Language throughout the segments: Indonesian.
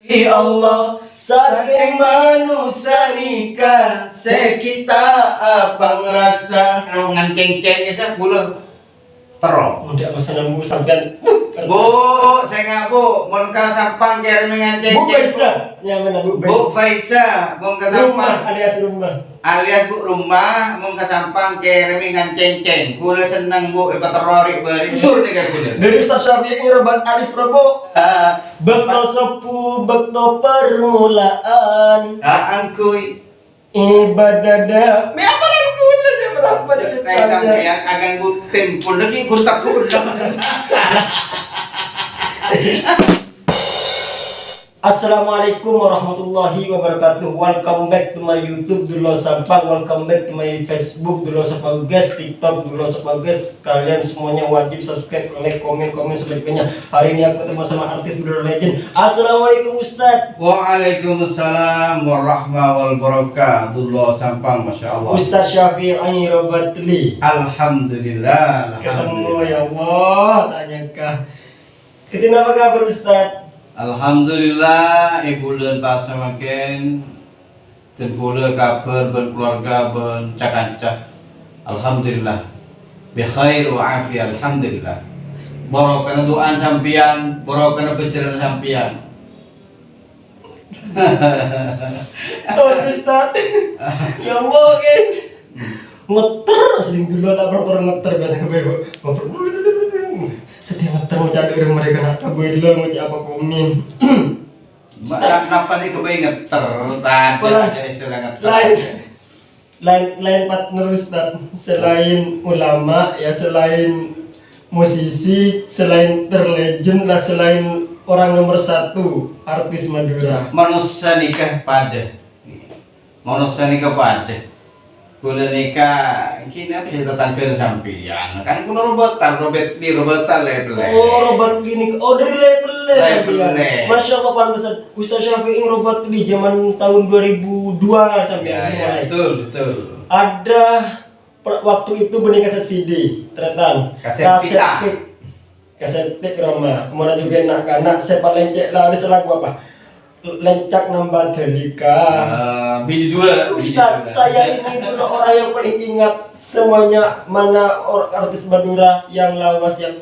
Ya Allah, saking manusia nikah, sekita apa ngerasa Nganceng-cengnya saya pula terong. udah masalah bu sampean. Bu, saya nggak bu, mau ke sampang kirim nganceng. Bu Faisa, ya mana Bu Bu Faisa? Faisa, mau ke Rumah sampang. alias rumah. Alias bu rumah, mau ke sampang kirim nganceng. Pula seneng bu, terori beri sur nih kayak gitu. Dari Ustaz Syafi'i Rabat Alif Robo. Bekto sepu, bekto permulaan. Angkui. Ibadah dah. Me apa yang guna aja berapa Nah, ciptanya? sampai yang akan gutim pun lagi guntak ulang. Assalamualaikum warahmatullahi wabarakatuh. Welcome back to my YouTube Dulo Sampang. Welcome back to my Facebook Dulo Sampang guys, TikTok Dulo Sampang guys. Kalian semuanya wajib subscribe, like, komen sebaik-baiknya. Hari ini aku ketemu sama artis Dulo Legend. Assalamualaikum Ustadz. Waalaikumsalam warahmatullahi wabarakatuh. Lo sampang, masya Allah. Ustadz Syafi'i Robatli. Alhamdulillah. Ketemu ya Allah. Tanyakah. Apa kabar Ustadz? Alhamdulillah, ibu dan pasal makin dan pula kabar berkeluarga bercak-cak. Alhamdulillah, bikhair wa afiat. Alhamdulillah. Borokana doa sampian, borokana pencerahan sampian. Oh Ustadz. Ya Allah guys. Ngeter asli dulu tak pernah ngeter biasa kebego. Sedih ngeter mau cari orang mereka nak kabel mau cari apa komen. Kenapa sih kebayang ngeter? Tadi ada istilah ngeter. Lain partner Ustadz, selain ulama ya, selain musisi, selain terlegend lah, selain orang nomor satu artis Madura. Manusia nikah pada Kula nikah kini apa sih tetangga sampian kan kula robotan level. Oh robot klinik, oh dari level. Masya Allah pantesan Ustaz Syafi'i robot di zaman tahun 2002 sampai Ya, betul. Ada waktu itu benih kaset CD, teretan kaset tape Roma. Kemudian juga anak-anak sepak lencek lah, ada lagu apa? Lencak nambah delika. Bini dua. Ustaz, saya ini dulu orang yang paling ingat semuanya mana artis Madura yang lawas yang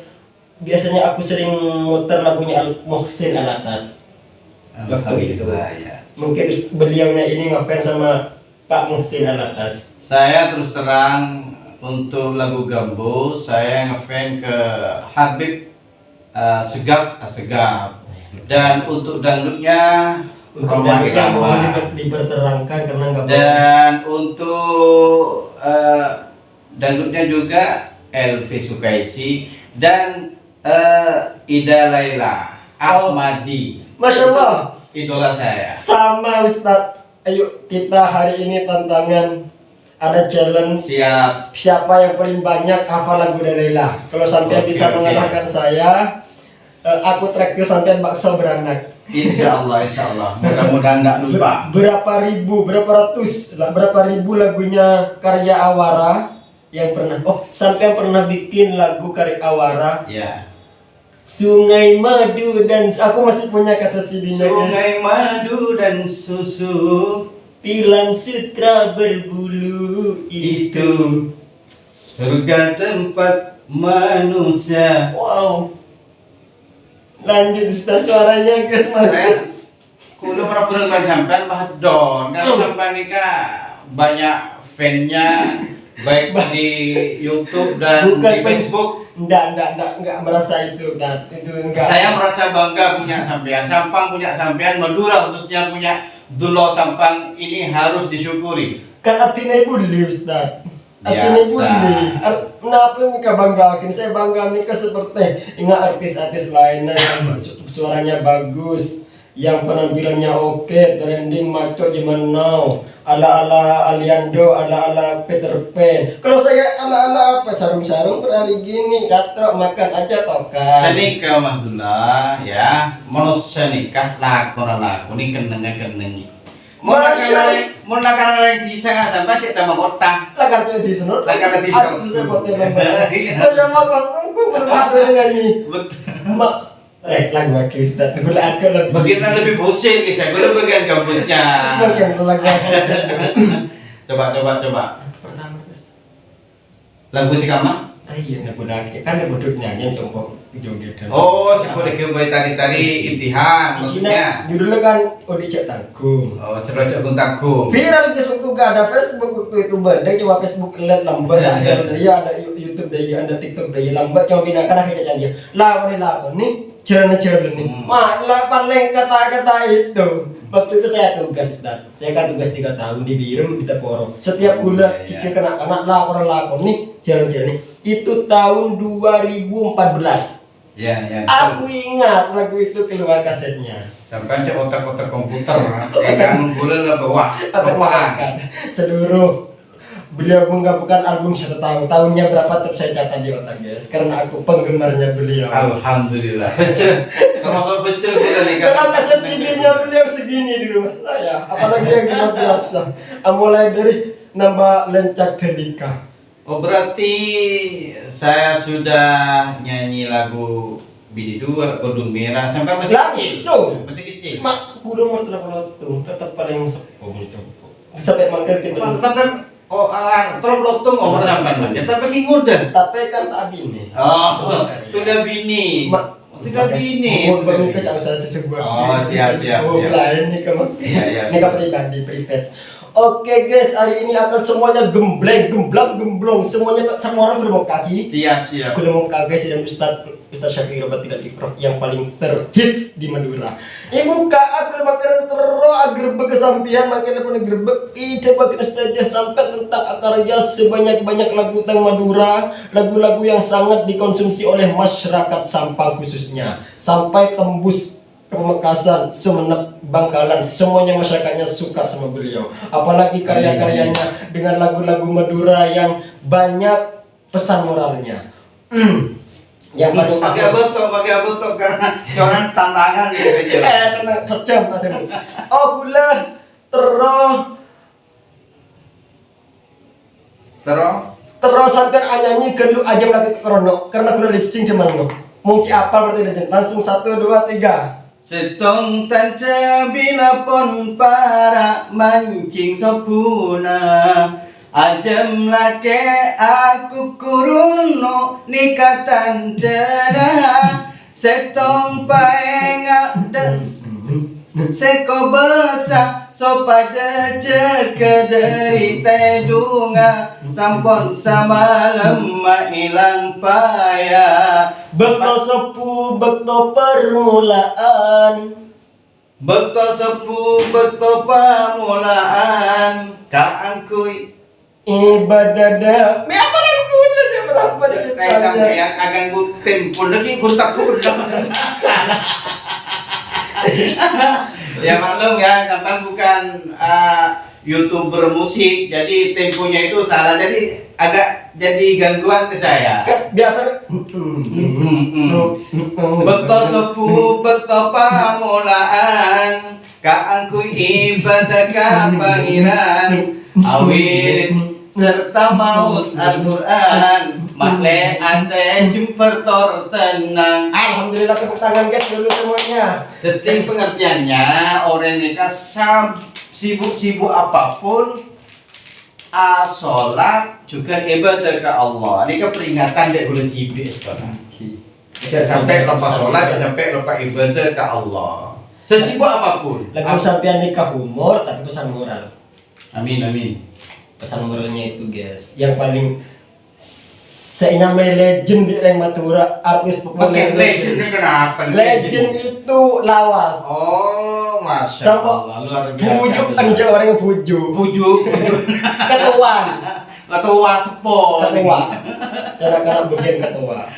biasanya aku sering muter lagunya Muhsin Alatas. Waktu itu. Ya. Mungkin beliaunya ini ngefans sama Pak Muhsin Alatas. Saya terus terang untuk lagu Gambo saya ngefans ke Habib Segaf. Dan untuk dangdutnya Roma Irama diperterangkan karena nggak dan untuk dangdutnya juga Elvi Sukaisi dan Ida Laila Ahmadi. Masya Allah, idola saya. Sama Ustadz. Ayo kita hari ini tantangan, ada challenge. Siap. Siapa yang paling banyak hafal lagu Laila? Kalau sampai bisa mengalahkan saya, aku traktir sampai bakso beranak. Insya Allah. Mudah-mudahan tidak lupa. Berapa ribu lagunya karya Awara yang pernah. Oh, sampai pernah bikin lagu karya Awara. Ya. Sungai Madu dan aku masih punya kaset CD-nya guys. Sungai madu dan susu, Tilam sutra berbulu itu. surga tempat manusia. Wow. Lanjut Ustaz, suaranya guys masuk. Kulo pernah kan sampean bahadon kan sampean nikah banyak fan-nya baik di YouTube dan Bukan di Facebook. Enggak merasa itu kan. Itu enggak. Saya merasa bangga punya sampean. Sampang punya sampean, Madura khususnya punya Dulo Sampang, ini harus disyukuri. Kan artinya boleh Ustaz. Artinya Biasa. boleh. Kenapa nikah banggakin? Saya bangga nikah seperti ingat artis-artis lainnya yang suaranya bagus, yang penampilannya oke, trending maco zaman now, ala-ala Aliando, ala-ala Peter Pan. Kalau saya ala-ala apa? Sarung-sarung berhari gini, katrok makan aja tokan. Senikah Mas Dula ya, manusia nikah lakon ini keneng. Mau nakal yang bisa nggak sampai cek sama kota. Lakarnya di sana. Lakarnya di sana. Aku bisa buat yang Macam apa? Aku berpadu dengan ini. Betul. Mak, lagu aku Ustaz. Gula aku lagu. Bagian lebih bosen guys, gue bagian gambusnya. Bagian lagu aku. Coba. Pertama Ustaz. Lagu si Kama? Iya, lagu lagi. Kan ada bodot nyanyi coba joget. Oh, si boleh kembali tari intihan maksudnya. Judulnya kan Odicek Tanggung. Oh, cerocok Guntagung. Viral di Facebook, gak ada Facebook waktu itu badai, coba Facebook lihat lambat ya ada YouTube deh, ada TikTok deh, lambat coba binakan akhirnya dia lawan nih jalan nih malah paling kata-kata itu waktu itu saya tugas Ustaz, saya kan tugas 3 tahun di Birem kita Poro setiap bulan pikir kena anak lakon nih jalan nih itu tahun 2014. Ya. Aku ingat lagu itu keluar kasetnya. Sampai cek otak-otak komputer, kan bulan atau wah, apaan? Seluruh beliau menggabungkan album 1 tahun. Tahunnya berapa tetap saya catat di otak guys, karena aku penggemarnya beliau. Alhamdulillah. Becel, termasuk becel kita nih. Karena kaset CD-nya beliau segini di rumah saya, apalagi yang 15. Mulai dari nama Lencak Kenika. Oh berarti saya sudah nyanyi lagu Bidi Dua, Kodung Merah sampai masih kecil. Masih kecil. Mak, kudu mau tetap paling sepuh itu. Sampai manggil gitu. Bahkan terus lotung umur sampai mana? Tapi kingudan. Tapi kan tak bini. Oh, sudah bini. Sudah bini. Mau bernikah jangan saya cucu buat. Oh, siap. Lain nih kamu. Iya. Nikah pribadi, private. Oke guys, hari ini akan semuanya gemblong, semuanya semua orang bermuk kaki. Siap. Bermuk kaki dan Ustaz Syafiq Robat tidak Ifrah yang paling terhits di Madura. Ibu kak aku makan terus agar kesampian makin pun gerbek ide bagian saja sampai tentang akarnya sebanyak-banyak lagu tentang Madura, lagu-lagu yang sangat dikonsumsi oleh masyarakat Sampang khususnya sampai tembus ke Pamekasan, Sumenep, Bangkalan, semuanya masyarakatnya suka sama beliau. Apalagi karya-karyanya dengan lagu-lagu Madura yang banyak pesan moralnya. Yang paling pakai betul karena orang tantangan gitu saja. tenang, sejam katanya. Oh gula terus hampir anyanyi gelu aja lagi ke krono karena gula lip sync cuman lo. Mungkin apa berarti langsung 1 2 3. Setong tanca bila pon para mancing sopuna ajam lake aku kuruno nikatan cerah setong paenga des seko besa sopa jeje kederi dunga sampon samalam ilang payah Bekto sepuh, bekto permulaan. Bekto sepuh, bekto pamulaan kaangkui Ibadada. Me apa yang guna aja berapa sampai ciptanya? yang akan gue tempun lagi gue takut ya maklum ya sampai bukan YouTuber musik jadi temponya itu salah jadi agak jadi gangguan ke saya. Kan biasa Bekto sepuh, bekto pamulaan kaangkui ibadah ka pangeran awit serta maus Al-Quran makle ante jumper tor tenang. Alhamdulillah tepuk tangan guys dulu semuanya. Detik pengertiannya orang nikah sibuk-sibuk apapun sholat juga ibadah ke Allah. Ini keperingatan dari bulan Cibi sampai lupa sholat sampai lupa ibadah ke Allah. Sesibuk apapun. Lagu sampean nikah humor tapi pesan moral. Amin. Pesan moralnya itu guys yang paling saya namanya legend di Reng Madura, artis populer. Legend ini kenapa? Legend itu lawas. Oh, masya Sama Allah, luar biasa. bujuk anja orang yang bujuk. Ketuaan. Ketua sepo. Ketua. Cara bagian ketua.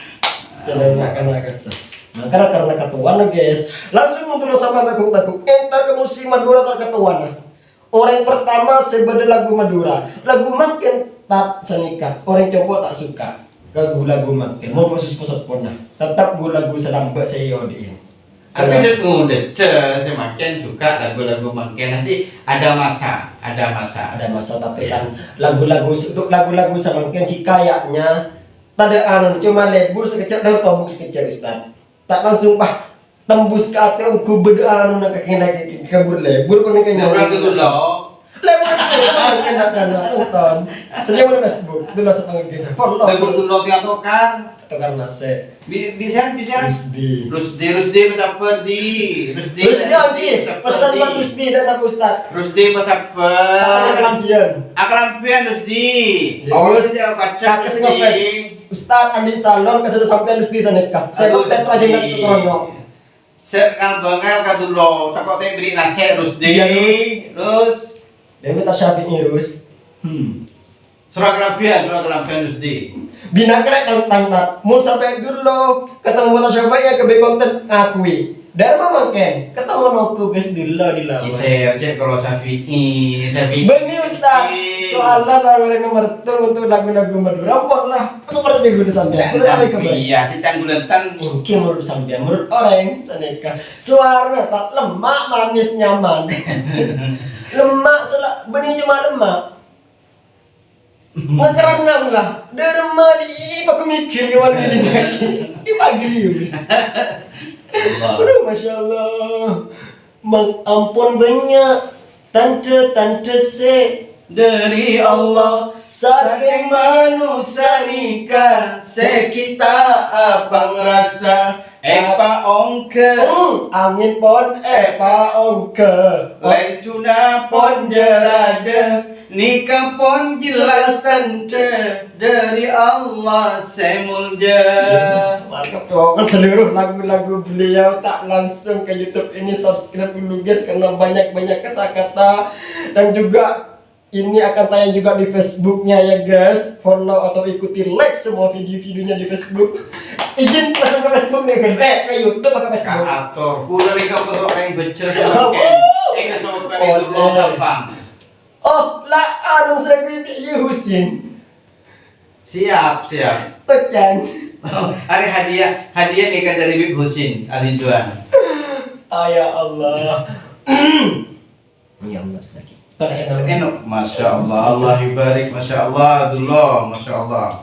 Cara kesel. Nah, karena ketuaan guys, langsung untuk sama takut. Entar ke musim Madura terketuaan. Orang yang pertama sebeda lagu Madura, lagu makin tak senikah. Orang coba tak suka lagu makin. Mau proses pusat pernah. Tetap lagu sedang buat saya yodiin. Tapi udah semakin suka lagu-lagu makin nanti ada masa. Tapi Iya. kan lagu-lagu untuk lagu-lagu semakin hikayatnya tak ada cuma lebur sekecil dari tombok sekecil Ustaz. Tak langsung tembus ke ate ku berdoa nuna kakek kabur lebur ko kanya Orang itu loh. lebur kena nonton tadi mo na Facebook dulu sa pangagisa follow Lebur itu loh tiap kan. to karena se Bisa. Rusdi Rusdi pasapper di. Rusdi lagi pesan buat Rusdi dan Pak Ustad Rusdi pasapper. kelampian Akelampian Rusdi. Ya, Oh, terus dia baca kasih ngopet Rusdi. Ustad ambil salon kasih sampai Rusdi sa nikah saya Rusdi. kok aja nggak kerono Sekal bangal katulo, takut yang beri nasihat Rusdi. Iya, Terus dan minta Syafi'i Rus surah kelampian Rusdi. bina kena tang mau sampai dulu ketemu minta Syafi'i ya kebe konten ngakui Dharma makan ketemu noku guys dulu di lawan Saya cek kalau Syafi'i. Beni Ustaz, soalnya lagu nomor itu untuk lagu-lagu Madura, lah. Aku pernah jadi guru sampai. Aku udah ke Iya, cicang gulentan. Mungkin menurut sampai, menurut orang saneka suara tak lemak, manis, nyaman. Lemak, benih cuma lemak. Ngekerenam lah, derma di aku mikir gimana ini lagi. Di pagi liu. Aduh, masya Allah. Mengampun banyak tante se dari Allah saking manusia nikah sekita abang rasa Epa ongke angin pon pa ongke lain tuna pon jeraja nikah pon jelas tante dari Allah semulja. Mantap tuh kan seluruh lagu-lagu beliau tak langsung ke YouTube ini subscribe dulu guys karena banyak-banyak kata-kata dan juga ini akan tayang juga di Facebooknya ya guys, follow atau ikuti like semua video-videonya di Facebook. Izin masuk ke Facebook nih kan? Ke YouTube atau Facebook? Kaator, kulo rin ka po orang becer sa ken. Kasama ka ni Dulo Sampang. Oh, lah anong sabi ni Husin? Siap. Kocan. Hari hadiah nikah dari Bib Husin, Alinduan. Ya Allah. Ya Allah lagi. Enak, Masya Allah, Allah ibarik, Masya Allah, Dulo, Masya Allah.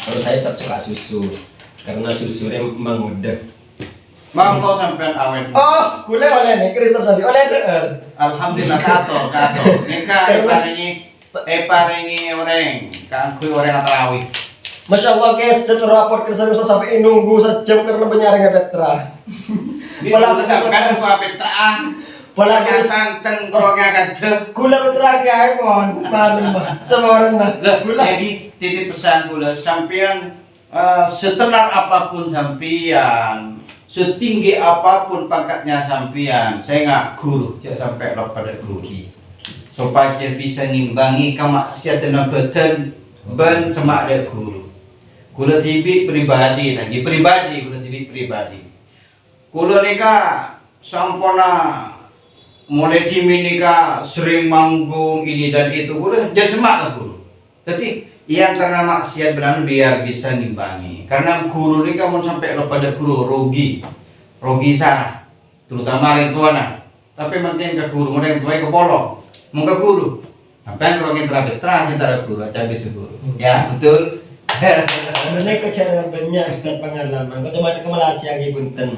Kalau saya tak suka susu karena susunya mengudek. Bang, kau sampean awet. Oh, kule oleh nih Kristus sabi oleh der. Alhamdulillah kato. Nikah paringi orang, kan kui orang atarawi. Masya Allah guys, setelah rapor kerja bisa sampai nunggu sejam karena penyaringan Petra. Wala sa kan ko Petra. Wala Kaya santen kurangnya kadeh. Gula Petra kaya mon, malum mah. Sama orang nah. Jadi titip pesan gula sampean setenar apapun sampean, setinggi apapun pangkatnya sampean, saya nggak guru, jangan sampai lupa pada guri. Supaya bisa nimbangi kemaksiatan badan ban sama ada guru. Gula TV pribadi lagi gula TV pribadi. Gula nika sampona mulai tim ini sering manggung ini dan itu guru jangan semangat guru. Tapi yang karena maksiat benar biar bisa nimbangi. Karena guru ini kamu sampai lo pada guru rugi sana, terutama orang tua nah. Tapi penting ke guru, orang tua ke polong, mau ke guru. Apa yang kurangin terhadap antara guru, cabai guru. Ya betul. Sebenarnya keceriaan banyak Ustaz pengalaman. Kau tuh ke Malaysia ke Bunten,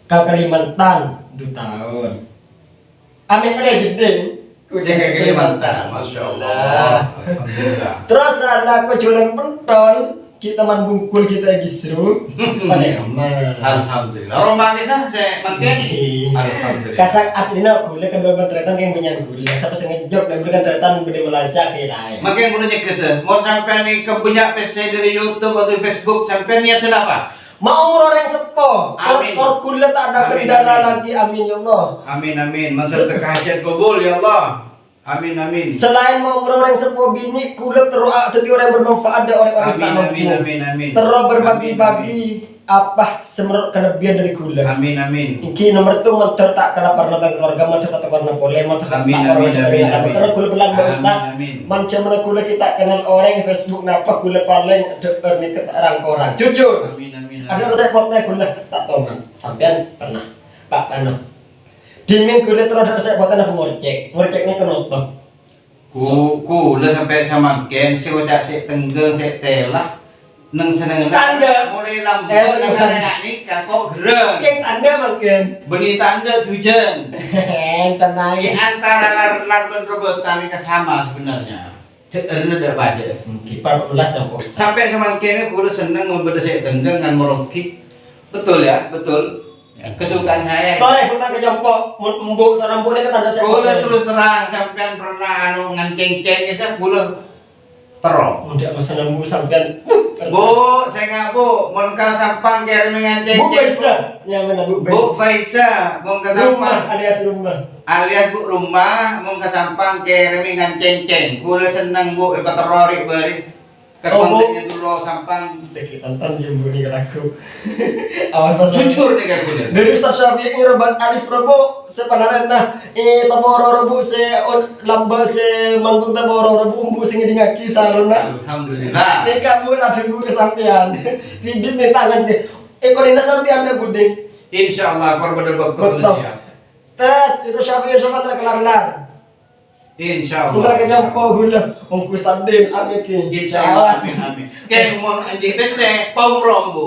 ke Kalimantan 2 tahun. Amin pada jeding. Saya ke Kalimantan, Masya Allah. Alhamdulillah. Terus ada aku jualan pentol, kita man bungkul kita gisru. Pada ramah. Alhamdulillah. Orang bangsa saya makin. Alhamdulillah. Kasak aslinya gula kan beberapa teretan yang punya gula. Siapa sengejok dan berikan teretan beli Malaysia ke lain. Makin punya kita. Mau sampai nih ke punya PC dari YouTube atau Facebook sampai niatnya apa? Mau umur orang sepo, Amin. kor kulit tak ada Amin, kendala amin. lagi, amin ya Allah. Amin. Mengerti hajat kabul ya Allah. Amin. Selain mau umur orang sepo bini kulit terus jadi orang yang bermanfaat ada orang-orang yang mampu. Amin. Terus berbagi-bagi apa semerut kelebihan dari gula. Amin. Iki nomor itu motor tak kena pernah keluarga motor tak karena boleh motor tak Amin. terus gula bilang Ustaz. Amin. Macam mana gula kita kenal orang di Facebook napa gula paling dekat nih ke orang-orang. Jujur. Amin. Ada saya potnya gula tak tahu man. Sampean pernah Pak Pano. Dimin gula terus ada saya potnya aku ngorceknya kenapa? Ku lah sampai sama Ken si wajah si tenggel si telah neng seneng Tanda. mulai lampu bukan. nang anak nikah kok gereng Keng tanda makin. beni tanda hujan di Tenang. antara lar rebutan ini sama sebenarnya ini udah pada Kipar 14 dong. sampai semakin kudu seneng membeda saya tenggang dengan merokik betul ya betul kesukaan saya Boleh kita ke Jompo, mbok seorang boleh ke tanda saya. boleh terus terang sampean pernah anu nganceng-cengnya saya boleh terong Udah masa nunggu sampean. Bu, saya nggak bu, mau ke sampang cari menganceng. Bu Faisa, yang mana Bu Bu Faisa, mau ke sampang. Rumah alias rumah. Alias bu rumah, mau ke sampang cari menganceng. Boleh seneng bu, ibat terori bari. Ke kontennya dulu sampang. Kita tonton dia bunyi lagu. Awas pas Jujur nih kayak boleh. dari Ustaz Syafi'i Rabat Alif Robo sepanaren nah taboro robo se lamba se mangkung taboro robo umbu sing ngaki saruna. Alhamdulillah. Nek kamu ada bu kesampean. Tibim tangan sih. Korina sampean ada buding. Insyaallah korban waktu Betul. siap. Tes itu Syafi'i sama terkelar-kelar. Insyaallah. Sudah kenyampo gula ongkus tandin amiki. Insyaallah. Amin. Kayak mau anjing bese paumrom bu.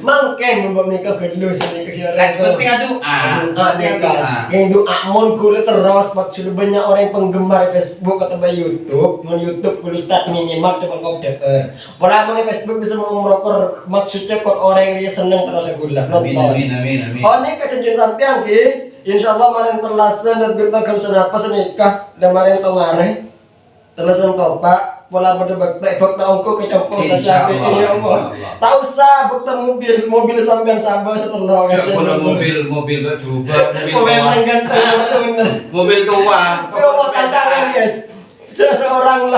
Mangke mbok nikah gelo sini kira. Penting doa. Yang doa mon kula terus sudah banyak orang penggemar Facebook atau YouTube, mon YouTube kula start nyimak coba kau deper. Pola mon Facebook bisa merokor maksudnya kok orang yang seneng terus kula nonton. Amin. Oh nih kejadian sampean ki. Insyaallah maring telasan dan berbagai senapa senikah dan maring tongare. Telasan Pak pola berdebat bakta ongko kecapos saja ini Allah. Tak usah bakta mobil sampean sabar setelah mobil bercoba mobil yang ganteng mobil tua mau tantangan guys. Seorang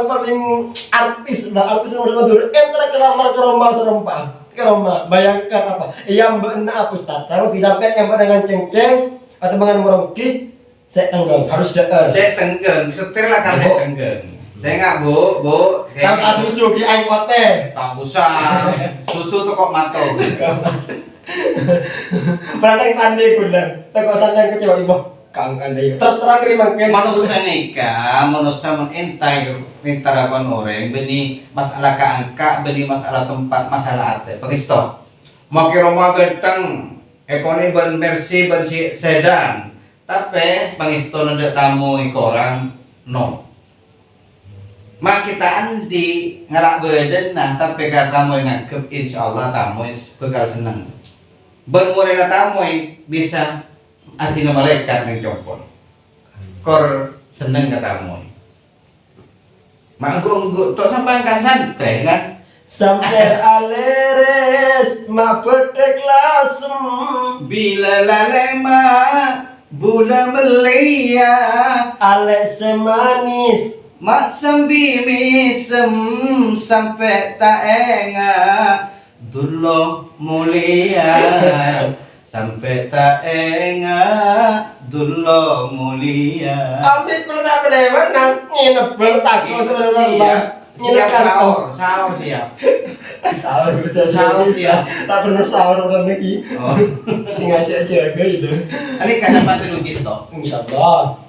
paling artis nomor satu. Entar kelar ke rumah serempak. Ke rumah, bayangkan apa? Yang benar apa Ustaz? Kalau sampai yang dengan ceng-ceng atau dengan merongki, saya tenggang harus deer. Saya tenggang, setir lah kan saya tenggang. Saya nggak bu. Rasa susu ki aing kote. Tak usah, susu tuh kok matong. Pernah yang tandai kuda, teko santai kecewa ibu. Kang kandai. Terus terang terima kasih. Manusia nikah, manusia mengintai interakan orang, beni masalah keangka, beni masalah tempat, masalah arte. Pakisto, mau kira mau ganteng, ekonomi ban Mercy, ban sedan, tapi pakisto ada tamu orang no. Mak kita anti ngerak badan nah, tapi kata tamu ngagep, insyaallah tamu bakal seneng. Ban mulai tamu bisa artinya malaikat yang compon kor seneng katamu mak engko tok sampean kan santai kan sampai aleres ma petek lasem bila lalema bula melia ale semanis mak sembi misem sampai tak enga dulu mulia sampai tak enga dulu mulia. Ambil kulo tak kedewan nang nginep takut sebenarnya. Nginep kantor. Sahur siap. Sahur siap. Tak pernah sahur orang lagi. Oh. Sing aja itu. Ini kan dapat rugi toh. Insyaallah.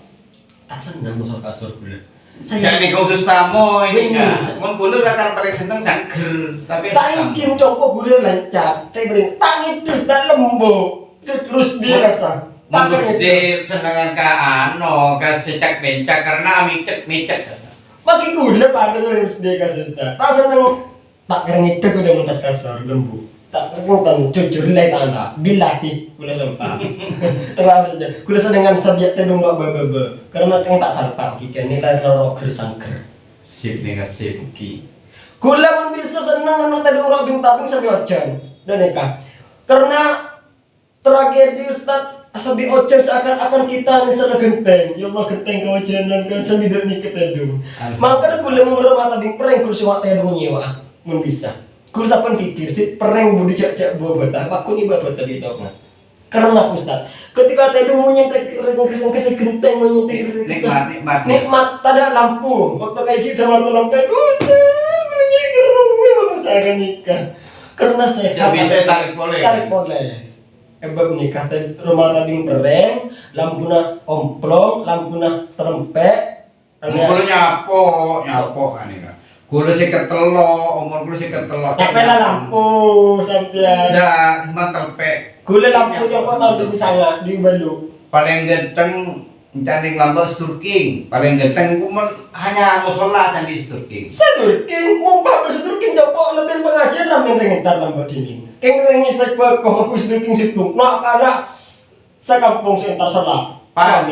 Tak senang kasur kulo. Jadi kau susah mo ini kan. Mun kulo akan paling seneng sangger. Tapi tak ingin coba kulo lancar. Tapi beri tangi terus tak lembut. Terus dia rasa. Menurut dia senengan ka ano ka secak bencak karena micet. Bagi gula pada terus dia kasus tak. Tak seneng tak keren itu udah mentas kasar lembu. Tak seneng jujur lain anak bilati gula sampah. Tengah saja. Gula senengan sabiat tedung gak bebe. Karena yang tak sarpa kita nilai lorok gersangker. Sip nih kasih ki. Gula pun bisa seneng nang tedung robing taping sampai ojan. Dan nikah. Karena tragedi Ustaz asabi ojan seakan-akan kita ini sana genteng. Ya Allah genteng kewajanan kan sambil nikah tedung. Maka gula menurut mata bing pereng gula siwak tedung nyewa. Mun bisa. Gula sapan kikir si pereng budi cak buah bata. Aku ni buat bata di tengah. Karena Ustaz, ketika tedung menyentek kesan genteng menyentek nikmat tada lampu. Waktu kayak gitu malam lampu. Ustaz, menyentek gerung saya nikah. Karena saya bisa tarik boleh. Ebab nikah rumah tadi pereng, lampuna omplong, lampuna terempek. Kulo nyapo kan ini. Kula seket telo, umur kula seket telo. Tapi lah lampu sampean. Dah, mantel pe. Kula lampu coba tahun 2009 di Balu. Paling genteng mencari lampu sturking. Paling genteng kuman hanya musola sandi sturking. Sedurking, mumpah bersedurking coba lebih pengajian ramen rengentar lampu dini. Keng saya kok aku sedurking situ. Nak ada sekampung sekitar salah. Pada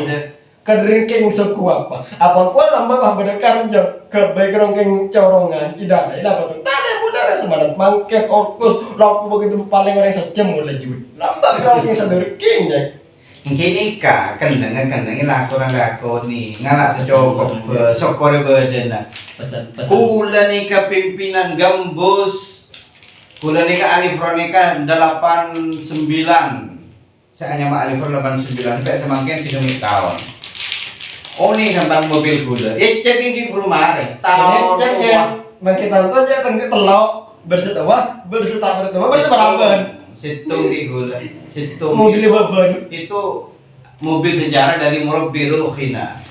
Kedringking suku apa? Apa kuat lambang apa berdekar ke background keng corongan? Tidak, apa tuh? Tada budara semalam mangket orkus lampu begitu paling orang sejam mulai jud. Lambang kerong keng sedurking ya. kini ka kendeng lakon ni ngalak secokok sokore bedena. Pesan. Kula nika pimpinan gambus. Kula nika Alifron nika 89. Saya hanya mak Alifron 89 sampai semakin 3 tahun. Oh nih tentang mobil kula. Cek ini di rumah tahun. Cek ya. Makin tahu aja kan telok bersetewa bersebaraban. Situng di gula. Situng Mobil baban. itu mobil sejarah dari Murabbirul Khina.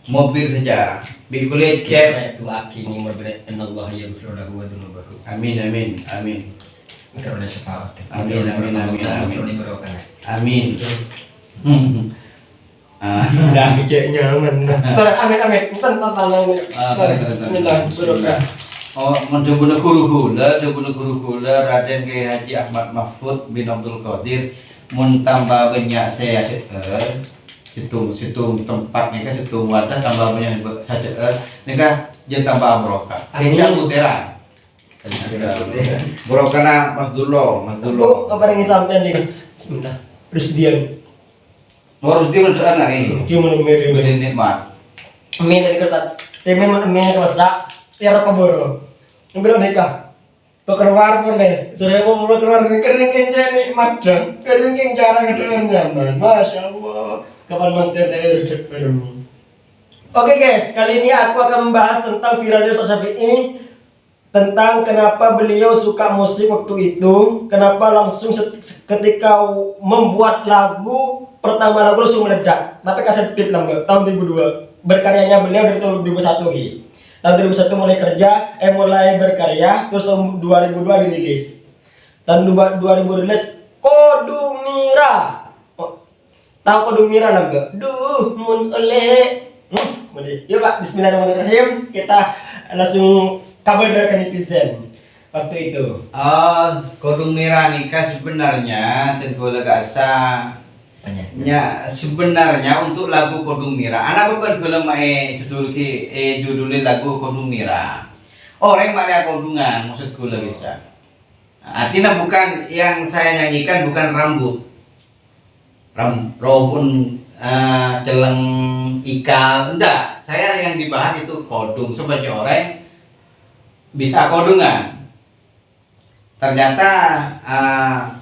Mobil sejarah. Bikulit cek. Itu akini mobil Allah yang lahu wa dunubahu. Amin amin amin. Karena syafaat. Amin amin amin amin. Amin. Udah bijak nyaman. Amin. Tantangan. Bismillah. Barokah. Oh, mencoba guru kula Raden Kiai Haji Ahmad Mahfud bin Abdul Qadir mun tambah banyak saya situng tempatnya kan situng wadah tambah banyak saya nika jeung tambah barokah. Kencang muteran. Barokahna Mas Dulo. Kabar yang sampean nih. Bismillah. Presiden. Harus dia berdoa nggak ini? Gimana meri Nikmat. Amin dari kertas. Temen kerasa. Tiara paboro. Belum nikah. Keluar boleh. Saya mau keluar kering nikmat dan kering jarang dengan nyaman. Masya Allah. Kapan mantan air cepat. Oke guys, kali ini aku akan membahas tentang viralnya Ustaz Syafi'i, tentang kenapa beliau suka musik waktu itu, kenapa langsung ketika membuat lagu pertama lagu langsung meledak. Tapi kasih tip lah tahun 2002 berkaryanya beliau dari tahun 2001 gitu. Tahun 2001 mulai kerja, mulai berkarya, terus tahun 2002 dirilis. Tahun 2000 rilis Kodung Mira. Oh, tahu Kodung Mira lah enggak? Duh, mun oleh. Yuk Pak, bismillahirrahmanirrahim. Kita langsung kabar netizen waktu itu. Kodung Mira nikah sebenarnya tentu legasa. Ya sebenarnya untuk lagu Kodung Mira, anak beban film judulnya lagu Kodung Mira. Orang mana kodungan maksud kula bisa. Artinya bukan yang saya nyanyikan bukan rambut celeng ikal, enggak. Saya yang dibahas itu kodung sebagai orang bisa kodungan. Ternyata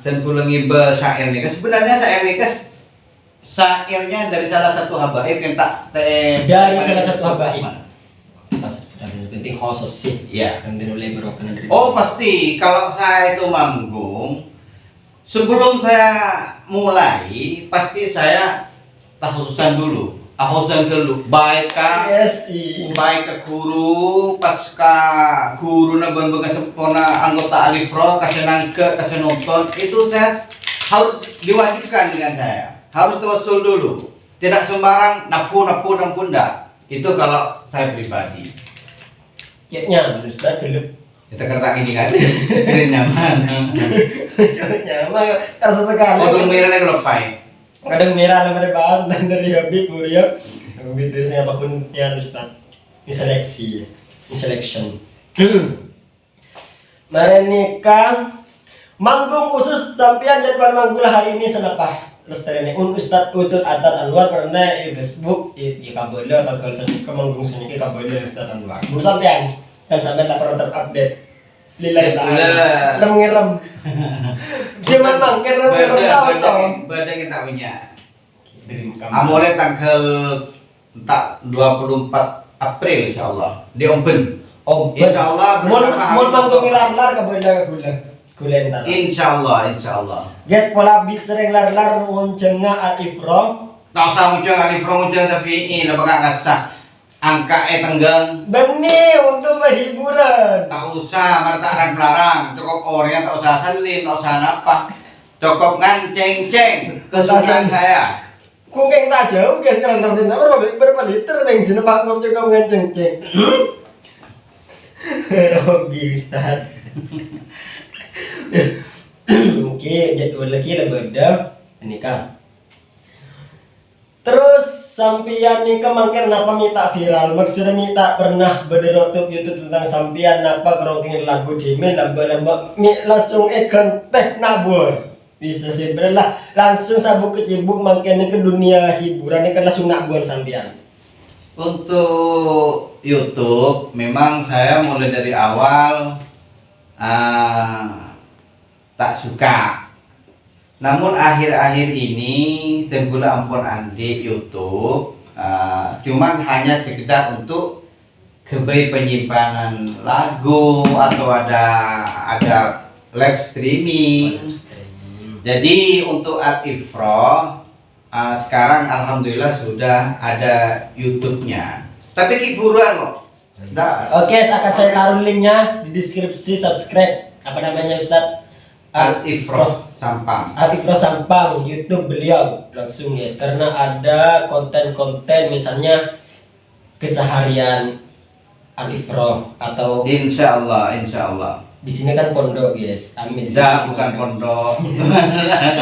dan kula ngibe syair nikah sebenarnya syair nikah syairnya dari salah satu habaib yang dari salah satu habaib. Penting khusus sih. Iya. Yang dinilai berokah dari. Oh pasti kalau saya itu manggung sebelum saya mulai pasti saya tahusan dulu. Baik ke guru pasca guru na bekas sempurna anggota Alifro kasih nangke kasih nonton itu saya harus diwajibkan dengan saya. Harus tawasul dulu, tidak sembarang napu enggak. Itu kalau saya pribadi. Kayaknya Ustaz gelap. Kita kertas ini kan, keren nyaman. Nyaman, terasa sekali. Kodung Mira nih lepai. Kadang Mira nomor bahas dan dari Habib Muria. Habib itu apapun yang Ustaz. Ini seleksi, ini selection. Mari nikah. Manggung khusus sampean jadwal manggul hari ini senapa? Lestari Ustaz Utut Atat Anwar pernah di Facebook di Kabola atau kalau seni kemanggung seni ke Kabola Ustaz Anwar. Belum sampean kan sampean tak pernah terupdate. Lillahi ta'ala. Rem. Gimana bang? Rem tahu so. Badan kita punya. Amoleh tanggal 24 April insyaallah di Open. Insyaallah mau manggung lar Kabola Kulentar. Insyaallah. Yes, pola bis sering lar muncenga al-ifrom. Tak usah muncul Alifro muncul Syafi'i, nak bakal ngasah. angka tenggang. Benih untuk hiburan. Tak usah martaran larang, cukup orangnya tak usah selin, tak usah apa. Cukup nganceng-ceng kesukaan saya. Kukeng tak jauh guys, karena berapa liter yang sini Pak Ngom juga nganceng-ceng. Rogi Ustaz. Oke, jadwal lagi lah beda nikah. Terus sampian nikah mungkin napa minta viral, maksudnya minta pernah berderotup YouTube tentang sampian napa kerongking lagu dimen nambah langsung ikan teh nabur. Bisa sih lah langsung sabuk kecibuk makin ke dunia hiburan ini kan langsung nabuan sampian. Untuk YouTube memang saya mulai dari awal tak suka. Namun akhir-akhir ini tenggula ampun andi YouTube cuman hanya sekedar untuk kebaik penyimpanan lagu atau ada live streaming. Jadi untuk Art Ifro sekarang alhamdulillah sudah ada YouTube-nya. Tapi hiburan kok. Oke, akan saya taruh linknya di deskripsi. Subscribe. Apa namanya Ustaz? Art Ifro Sampang. Art Ifro Sampang, YouTube beliau langsung guys. Karena ada konten-konten misalnya keseharian Art Ifro atau Insya Allah. di sini kan pondok guys. Amin. Dah bukan pondok.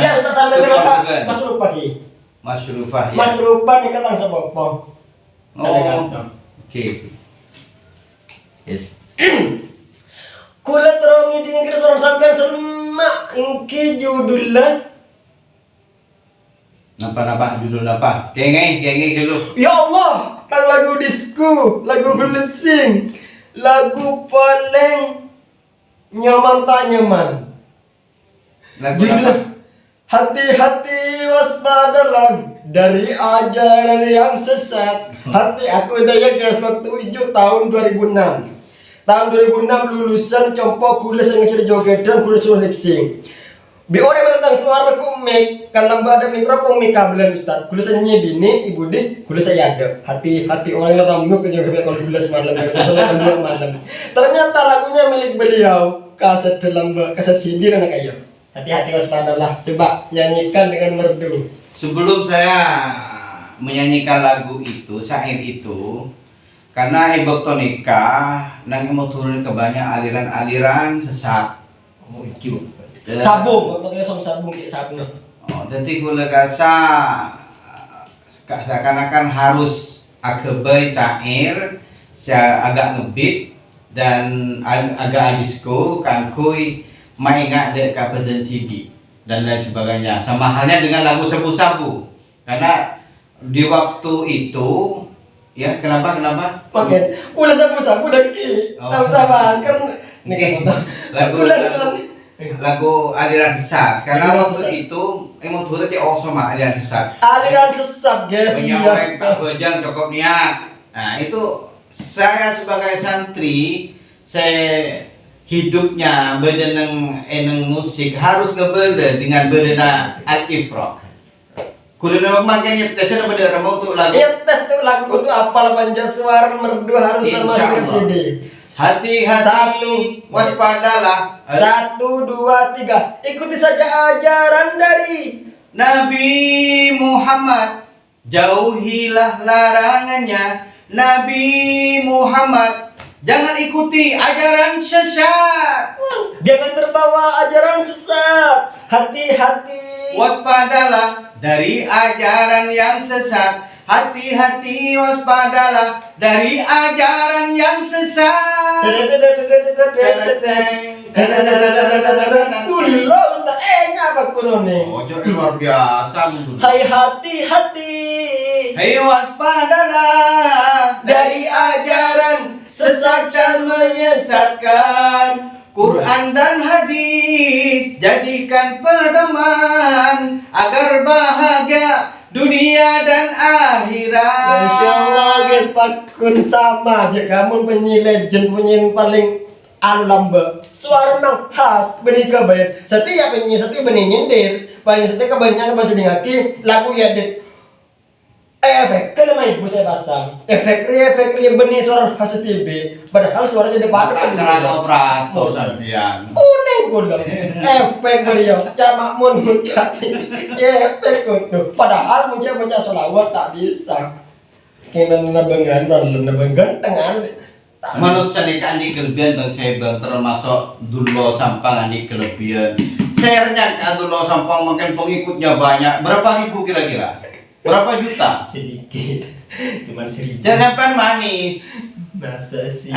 Iya Ustaz sampai berapa? Mas Rupa ki. Mas Rufah ya. Mas Rupa nih katang sebopo. Oke. Yes. Kula terongi dengan kira seorang sampean semak ingki judulnya. Napa judul apa? Kenge dulu. Ya Allah, tang lagu disco, lagu lip sync, lagu paling nyaman tak nyaman. Lagu Judul apa? hati-hati waspadalah dari ajaran yang sesat. Hati aku daya guys waktu itu tahun 2006. Tahun 2006 lulusan compo kulis yang cerita jogetan kulis lip sync. Bi orang tentang suara ku mic kan lamba ada mikrofon mic kabelan Ustaz. Kulisannya bini ibu di kulis saya ada. Hati-hati orang yang ramu ke joget kalau kulis malam malam. Ternyata lagunya milik beliau. Kaset dalam kaset CD anak ayo. Hati-hati waspadalah. Coba nyanyikan dengan merdu. Sebelum saya menyanyikan lagu itu, syair itu, karena Ibu Tonika nang mau turun ke banyak aliran-aliran sesat. Oh, iki. Sabung, pokoknya sama sabung kayak sabung. Oh, jadi gula kasa seakan-akan harus agabai syair, agak ngebit dan agak disco, kangkui maingat dek kabupaten TV dan lain sebagainya. Sama halnya dengan lagu sabu-sabu. Karena di waktu itu ya kenapa? Pakai ulah sabu-sabu dan ki. Tahu sama kan nih lagu aliran sesat. Karena waktu itu emang turun di sama aliran sesat. Aliran sesat guys. Menyoreng tak bejang cukup niat. Nah itu saya sebagai santri hidupnya eneng musik harus ngebeda dengan bedena Art Ifro. Kudu makan tes ada beda mau tuh lagu. Iya tes tuh lagu itu apal Pancaswara merdu harus sama dengan CD. Hati-hati, waspadalah. 1, 2, 3. Ikuti saja ajaran dari Nabi Muhammad, jauhilah larangannya. Nabi Muhammad, jangan ikuti ajaran sesat. Jangan terbawa ajaran sesat. Hati-hati. Waspadalah dari ajaran yang sesat. Hati-hati waspadalah dari ajaran yang sesat. Dulu Ustaz, ngapa kuno nih? Oh, jadi luar biasa. Hai hati-hati. Hai waspadalah dari ajaran sesat dan menyesatkan. Quran dan hadis jadikan pedoman agar bahagia dunia dan akhirat. Masya Allah guys, pakun sama aja kamu penyanyi legend, penyanyi paling lamba. Suara nang khas benika bayar. Setiap penyanyi setiap benih nyindir, paling setiap kebanyakan baca dengaki lagu ya dek. Efek, kan nama ibu saya pasang. Efek ria benih suara khas TV. Padahal suaranya depan Tak cara operator sampean. Kuning kulo. Efek beliau. Cama mun muncak. Efek kudu. Padahal muncak selawat tak bisa. Kena nabengan tengan. Manusia ni kan di kelebihan bang saya bang termasuk dulu sampang di kelebihan. Saya renyangkan dulu sampang makin pengikutnya banyak. Berapa ribu kira-kira? Berapa juta? Sedikit. Cuman 1.000. Jangan sampai manis. Masa sih.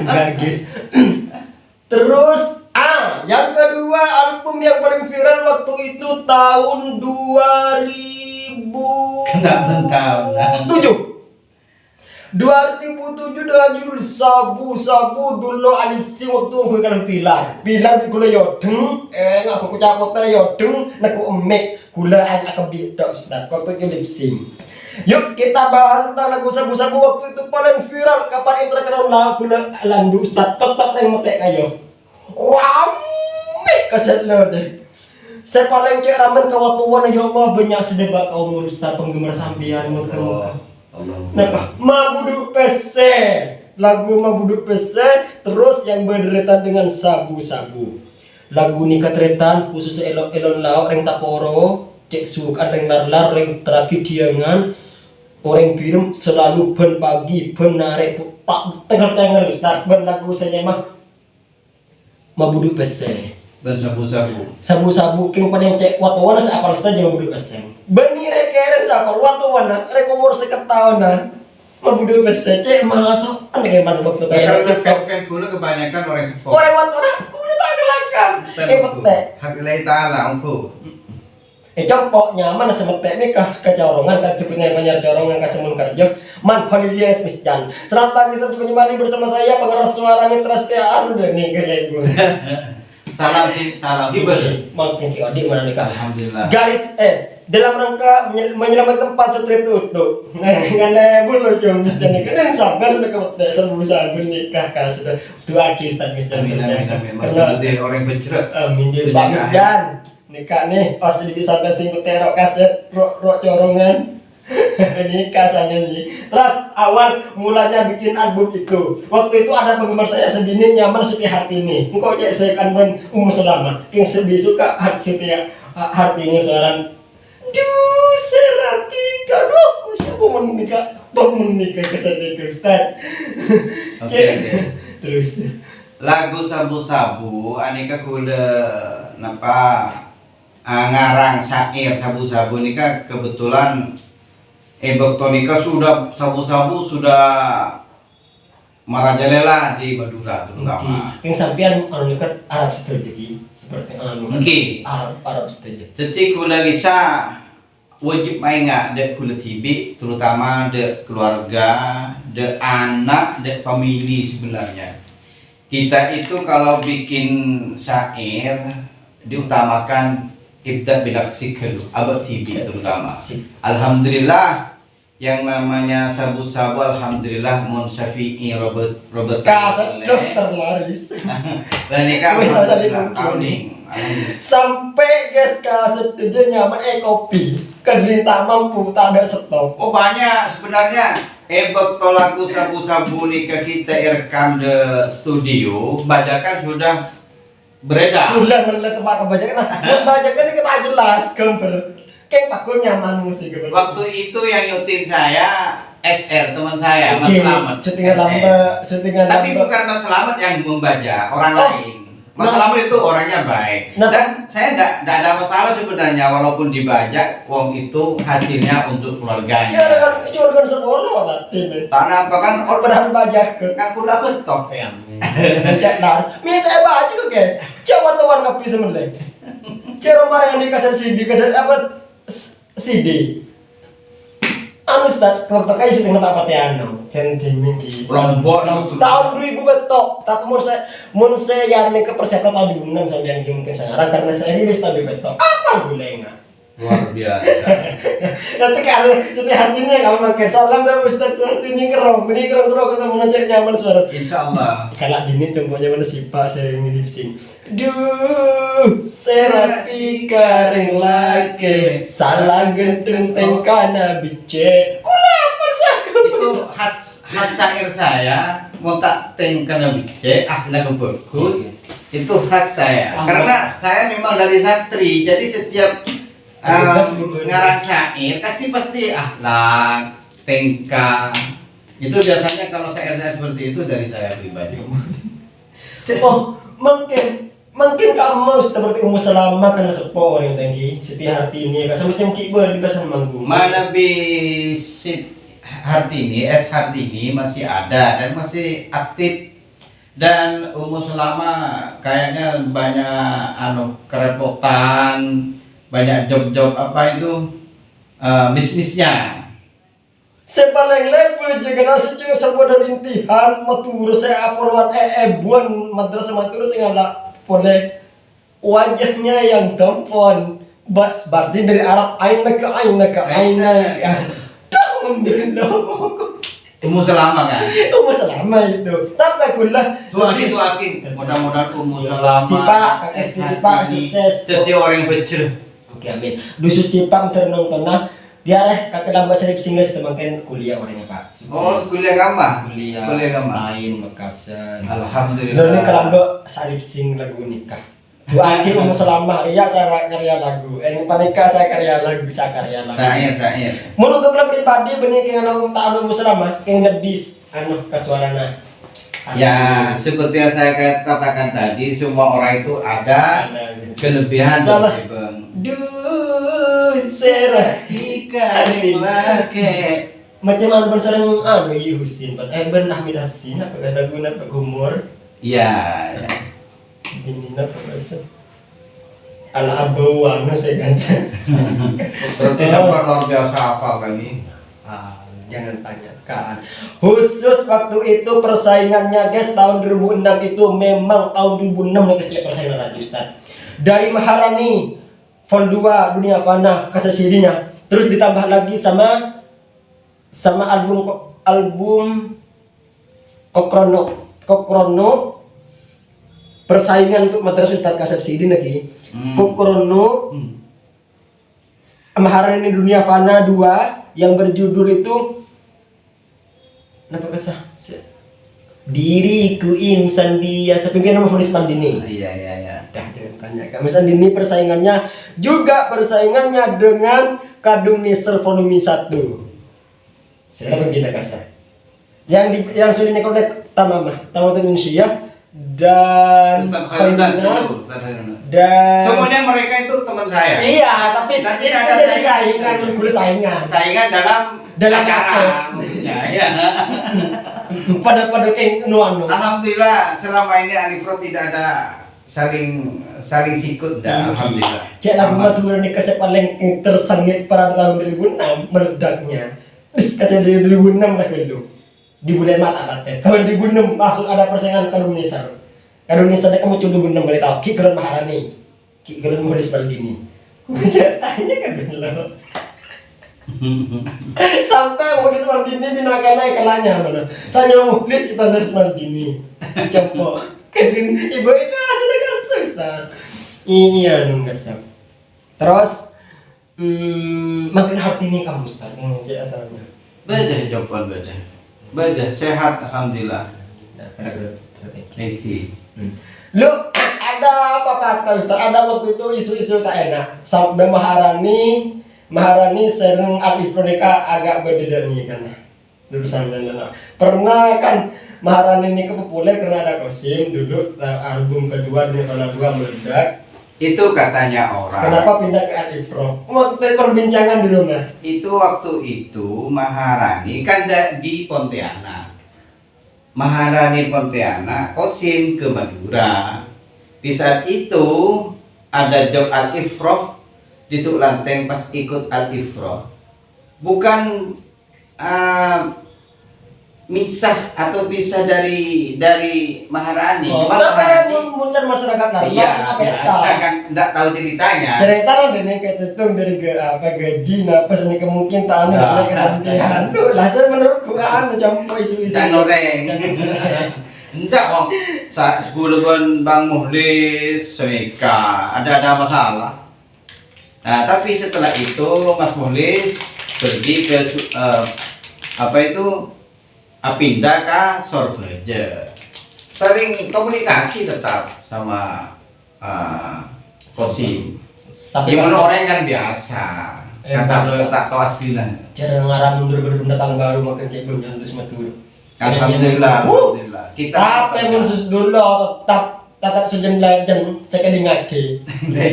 Bagus. Terus yang kedua album yang paling viral waktu itu tahun 2007. Kenapa tahu? 2007 dengan judul Sabu dulu Alif Sing waktu aku kalau pilar di kula yodeng aku kecapotnya yodeng naku emek kula akan bidok Ustaz waktu itu lip sync. Yuk kita bahas tentang lagu Sabu waktu itu paling viral kapan internet lagu landu Ustaz tetap yang metek kayo wow kaset lo deh. Saya paling kayak ramen kawatuan ya Allah banyak sedebak kaum Ustaz penggemar sambian muka. Nah, Mabuduk PC, lagu Mabuduk PC, terus yang berderitan dengan sabu-sabu. Lagu nikah tretan khusus elon lau reng taporo, cek suka reng larlar reng terakhir diangan, orang birum selalu ben pagi ben narik tak tengah start ben lagu saya mah Mabuduk PC. Dan sabu-sabu. Sabu-sabu king paling cek watuan sa apal saja Mabuduk PC. Beni rekeren sa apal watuan rek umur 1 tahun Mabuduk PC cek masuk kayak mana waktu kayak Fan kulo kebanyakan orang support. orang watuan kulit tak kelakam petek Hak ilai ta'ala engko. Compok nyaman semetek nih kecorongan punya banyak corongan semun kerja man Palilia Misjan. Selamat pagi sampai kembali bersama saya pengeras suara Mitra Setia dan nih gue. Salam hibur. Makin ki odi mana nikah. Alhamdulillah. Garis dalam rangka menyelamatkan tempat strip tutup. Ngene bulu jom Misjan nih kan sabar sudah kewet sabu nikah sudah dua Ustaz Misjan. Amin. Karena orang bercerak. amin dia Pak Misjan. Nikah nih pas bisa sampai tinggal terok kaset rok corongan nikah saja nih. Terus awal mulanya bikin album itu waktu itu ada penggemar saya segini nyaman seperti hati ini engkau cek saya kan selamat yang lebih suka hati hatinya seorang seratika siapa mau menikah kesedih Ustaz. Oke. Terus Lagu sabu-sabu aneka kula napa ngarang syair sabu-sabu ini kan kebetulan Bektonika sudah sabu-sabu sudah merajalela di Madura terutama. Yang sampean dekat Arab strategi seperti Arab strategi. Jadi kula bisa wajib mainga dek kula tibi terutama dek keluarga, dek anak, dek famili sebenarnya. Kita itu kalau bikin syair diutamakan ibda binafsik abad tibi terutama. Alhamdulillah yang namanya sabu-sabu alhamdulillah mun syafi'i Robert kaset terlaris. Dan ini kan sampai guys kaset aja nyaman kopi kediri tak mampu tak ada stok. Oh banyak sebenarnya lagu sabu-sabu nikah kita rekam di studio bajakan sudah beredar. Bulan tempat kebajakan bajakan kita jelas gambar kayak pakul nyaman musik. Waktu itu yang nyuting saya SR teman saya Mas Slamet. Syutingan tapi bukan Mas Slamet yang membajak orang lain. Mas Slamet itu orangnya baik dan saya tidak ada masalah sebenarnya walaupun dibajak wong itu hasilnya untuk keluarganya. Curgan sekolah tadi. Karena apa kan Pernah bajak kan kuda betok ya. Cek dar. Minta baju guys. Coba tuan kopi semenlek. Cero marang yang dikasih CD apa CD. Ustaz, waktu kayak syuting apa tiano, sentimen di Lombok tahun 2000 betok. Tapi mun saya yarne ke persiapan tahun 2006 sampai yang mungkin sekarang karena saya rilis tahun betok. Apa gulanya? luar biasa. Nanti kalau setiap hatinya kamu makan salam dah Ustaz ini kerong terus ketemu ngajak nyaman suara. Insya Allah. Kalau ini contohnya mana sih Pak saya ngilip sing. Duh, serati karing lake, salah gendeng tengkana bice. Kula persaku. Itu khas syair saya, mau tak tengkana bice, lagu bagus. Itu khas saya. Karena saya memang dari santri, jadi setiap ngarang syair pasti akhlak, tengkang. Itu biasanya kalau syair saya seperti itu dari saya pribadi. Oh, mungkin kamu seperti Ummu Salamah karena sepo orang tinggi setiap hati ini kan macam kibar di pasar manggung. Mana bisit Hartini masih ada dan masih aktif. Dan Ummu Salamah kayaknya banyak kerepotan, banyak job-job apa itu bisnisnya. Sepaling level juga nasi cuma sebuah rintihan maturu saya apoluan buan madrasah maturu saya nggak boleh wajahnya yang tempon berarti dari Arab aina ke aina dah mundur dong. Ummu Salamah kan? Ummu Salamah itu tapi akulah Itu akin. Mudah-mudahan Ummu Salamah. Sipak, SD Sipak sukses. Jadi orang yang becer. Oke amin. Dusu Sipak ternonton dia kata dalam bahasa lip Inggris temankan kuliah orangnya Pak. Sukses. Oh, kuliah gambar. Kuliah gambar. Stain Makassar. Alhamdulillah. Lalu ini kalau do salip sing lagu nikah. Dua akhir Ummu Salamah, iya saya karya lagu. Yang panikah saya karya lagu, saya karya lagu. Syair. Menurut gue pribadi benih kayak anu tak Ummu Salamah, kayak lebih kasuarana. Ya, seperti yang saya katakan tadi, semua orang itu ada kelebihan dan Salah. kebang. Duh, serati karing lake. Macam anu bersarang Husin, Ben Ahmid Hafsin, apa lagu apa humor? Iya. Ini apa bahasa? Ala abawana saya kan. Berarti sampai luar biasa hafal kali. Jangan tanyakan. Khusus waktu itu persaingannya guys tahun 2006 itu memang tahun 2006 nih guys persaingan lagi Ustaz. Dari Maharani Vol 2 Dunia Fana Kasasirinya terus ditambah lagi sama album Kokrono persaingan untuk madrasah Ustaz Kasasiri lagi. Kokrono Maharani Dunia Fana 2 yang berjudul itu apa kesah? Diriku insan biasa. Pimpinan nama Hulis Mandini. Iya. Dah tanya Kak Mandini persaingannya juga persaingannya dengan Kadung Nisr volume 1. Saya pimpinan kasar. Yang sulinya kau Tamamah Indonesia dan Fainas dan semuanya mereka itu teman saya. Iya, tapi nanti itu ada jadi saingan. Dalam kaset. Ya. Pada kayak nuanu. Alhamdulillah selama ini Alifro tidak ada saling sikut dah. Alhamdulillah. Cek lagu Madura nih kasih paling tersengit pada tahun 2006 meledaknya. Kasih 2006 lah dulu. Di bulan mata katanya. Kalau 2006 masuk ada persaingan Kadung Nisr. Kadung Nisr kamu cuma 2006 boleh tahu. Ki Gelon Maharani, Ki Gelon Muhlis Maldini. Tanya kan dulu. Sampai Muhlis Maldini binakan naik kalanya mana. Saya Muhlis kita Muhlis Maldini. Kempo. Kedin ibu itu asli kasar Ustaz. Iya nung kasar. Terus makin hati ini kamu Ustaz yang jadi atarnya. Baca jawaban baca sehat alhamdulillah. Lu ada apa kata Ustaz? Ada waktu itu isu-isu tak enak. Sampai Maharani sering aktif pernikahan agak berbeda nih kan. Lulusan dan pernah kan Maharani ini populer karena ada Kosim dulu album kedua Dunia Fana 2 meledak. Itu katanya orang. Kenapa pindah ke Alifro? Waktu perbincangan di rumah. Itu waktu itu Maharani kan di Pontianak. Maharani Pontianak, Kosim ke Madura. Di saat itu ada job Al-Ifroh di Tuk Lanteng pas ikut Al-Ifroh. Bukan misah atau pisah dari Maharani. Oh, Cuma kenapa Maharani muncul masyarakat lain? iya, Pesta. biasa kan enggak tahu ceritanya. Cerita lo dene kayak tutung dari gaji apa seni kemungkinan tak Ya. ada kesantian. Duh, lah saya menurutku anu campur isu-isu. Jangan noreng. Enggak om, saat sepuluh Bang Muhlis Semika ada masalah. Nah tapi setelah itu Mas Muhlis pergi ke apa itu pindah ke Sorbeja. Sering komunikasi tetap sama Kosim. Tapi Gimana pas orang kan biasa. Kan tak tahu aslinya. cara ngarang mundur pendatang baru makin kayak belum terus matur. Alhamdulillah, alhamdulillah. Kita Tapi khusus dulu tetap sejen saya kedingake.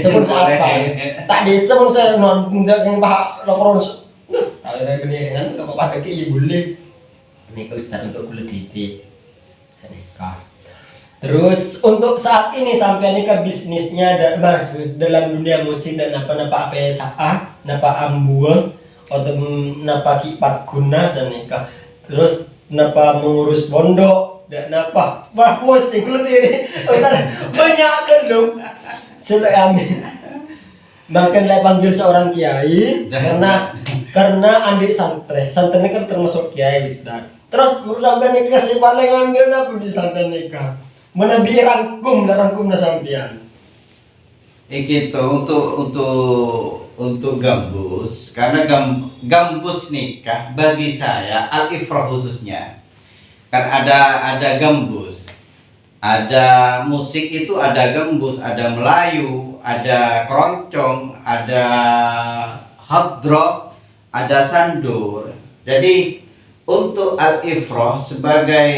Sebut apa? Tak bisa pun saya tidak yang bahak lokoros. Ada gini kan toko pada ki boleh. Ini kau start untuk kulit titik. Saya nikah. Terus untuk saat ini sampai nikah bisnisnya dalam dunia musik dan apa PSA, napa ambuang atau napa kipat guna saya nikah. Terus napa mengurus pondok dan napa wah pusing kulit ini. Banyak kan lu. Selain bahkan saya panggil seorang kiai karena adik santrinya kan termasuk kiai Ustaz. Terus sampai nikah si paling ambil apa di sampai nikah. Mana bi rangkum na sampean. Gitu untuk gambus karena gambus nikah bagi saya al-ifrah khususnya kan ada gambus, ada musik itu ada gambus, ada Melayu, ada keroncong, ada hot drop, ada sandur. Jadi untuk al-ifrah sebagai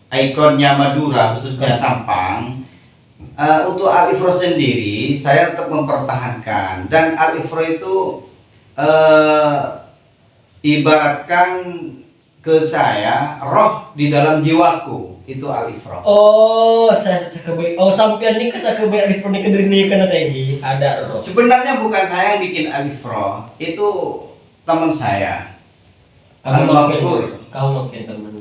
ikonnya Madura khususnya Sampang, untuk al-ifrah sendiri saya tetap mempertahankan dan al-ifrah itu ibaratkan ke saya roh di dalam jiwaku itu al-ifrah. Oh, saya kebaik. Oh, sampean nikah saya kebaik di pernikahan dari nikah tadi ada roh. Sebenarnya bukan saya yang bikin al-ifrah, itu teman saya. Kamu Al-Maghfur, makin teman.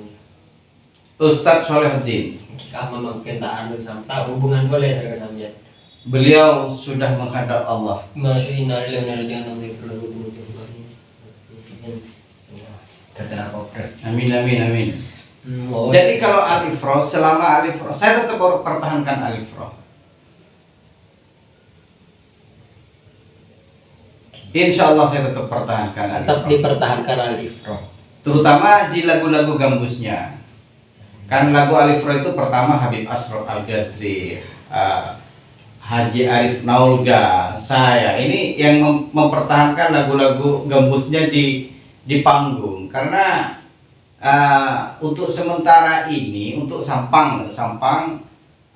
Ustadz Solehuddin. Kamu makin tak anu sama hubungan boleh saya sampean. Beliau sudah menghadap Allah. Masya Allah, jangan nanti perlu kata kopdar. Amin amin amin. Oh, Jadi kalau al-ifrah, selama al-ifrah, saya tetap pertahankan al-ifrah. Insya Allah saya tetap pertahankan tetap al-ifrah. dipertahankan al-ifrah. Terutama di lagu-lagu gambusnya. Kan lagu al-ifrah itu pertama Habib Ashraf Al-Ghazali, Haji Arif Naulga, saya. Ini yang mempertahankan lagu-lagu gambusnya di panggung karena untuk sementara ini untuk Sampang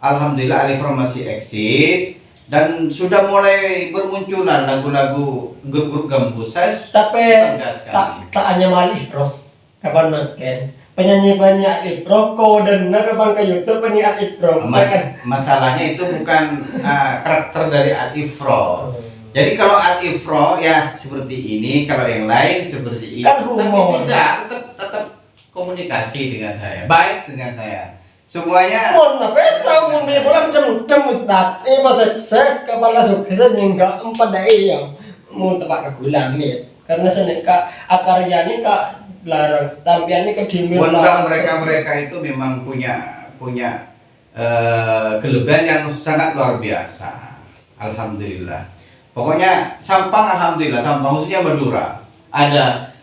alhamdulillah al-ifrah masih eksis dan sudah mulai bermunculan lagu-lagu grup-grup gambus. Saya Tapi bangga sekali. tak hanya al-ifrah. Kapan makin penyanyi banyak al-ifrah dan kapan ke YouTube penyanyi al-ifrah. Masalahnya itu bukan karakter dari al-ifrah. Jadi kalau al-ifrah ya seperti ini, kalau yang lain seperti ini. Kan Tapi humor. tidak, tetap komunikasi dengan saya, baik dengan saya. Semuanya Mon, na pesa mo may bulan jam Ustaz. Masa saya kepala sukses hingga 4 dai yang mau tepak kegulan nih. Karena saya akarya ini kak larang, tampian ini kedingin. mereka itu memang punya kelebihan yang sangat luar biasa. Alhamdulillah. Pokoknya Sampang alhamdulillah, Sampang khususnya Madura. Ada